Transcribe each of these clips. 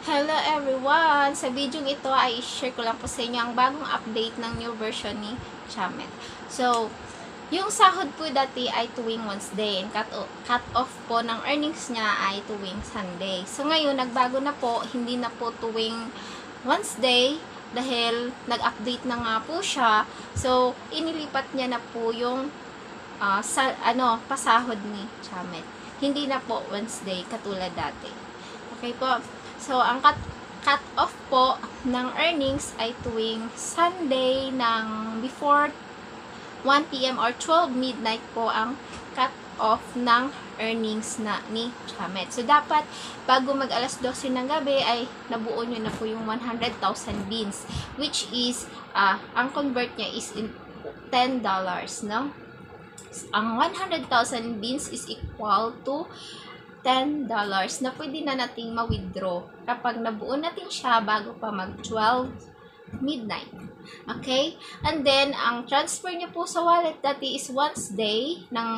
Hello everyone! Sa video ito ay share ko lang po sa inyo ang bagong update ng new version ni Chamet. So, yung sahod po dati ay tuwing Wednesday and cut off po ng earnings niya ay tuwing Sunday. So, ngayon nagbago na po, hindi na po tuwing Wednesday dahil nag-update na nga po siya. So, inilipat niya na po yung pasahod ni Chamet. Hindi na po Wednesday katulad dati. Okay po. So, ang cut off po ng earnings ay tuwing Sunday ng before 1 p.m. or 12 midnight po ang cut off ng earnings na ni Chamet. So, dapat bago mag alas 12 ng gabi ay nabuo nyo na po yung 100,000 beans, which is, ang convert niya is in $10, no? Ang 100,000 beans is equal to $10 na pwede na nating ma-withdraw kapag nabuo natin siya bago pa mag-12 midnight. Okay? And then, ang transfer niyo po sa wallet dati is Wednesday ng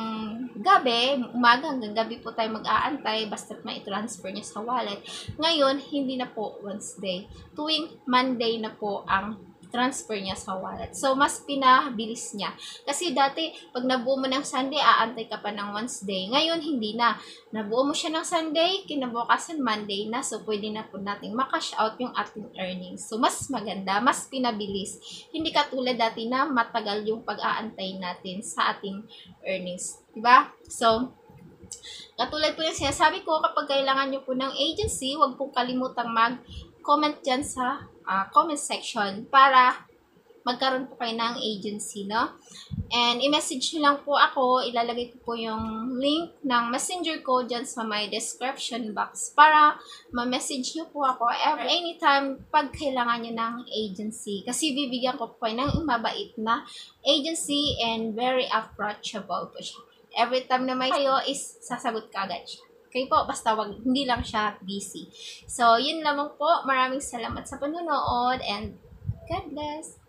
gabi, umaga hanggang gabi po tayo mag-aantay basta't mai-transfer niya sa wallet. Ngayon, hindi na po Wednesday. Tuwing Monday na po ang transfer niya sa wallet. So, mas pinabilis niya. Kasi dati, pag nabuo mo ng Sunday, aantay ka pa ng Wednesday. Ngayon, hindi na. Nabuo mo siya ng Sunday, kinabukasan Monday na. So, pwede na po nating makash out yung ating earnings. So, mas maganda, mas pinabilis. Hindi katulad dati na matagal yung pag-aantay natin sa ating earnings. Diba? So, katulad po yung sinasabi ko, kapag kailangan nyo po ng agency, huwag pong kalimutang mag-comment dyan sa comment section para magkaroon po kayo ng agency, no? And i-message nyo lang po ako, ilalagay ko po yung link ng messenger ko dyan sa my description box para ma-message nyo po ako anytime pag kailangan nyo ng agency. Kasi bibigyan ko po kayo ng mabait na agency and very approachable po siya. Every time na may kayo is sasagot ka agad siya. Okay po, basta hindi lang siya busy. So, yun lamang po. Maraming salamat sa panonood and God bless!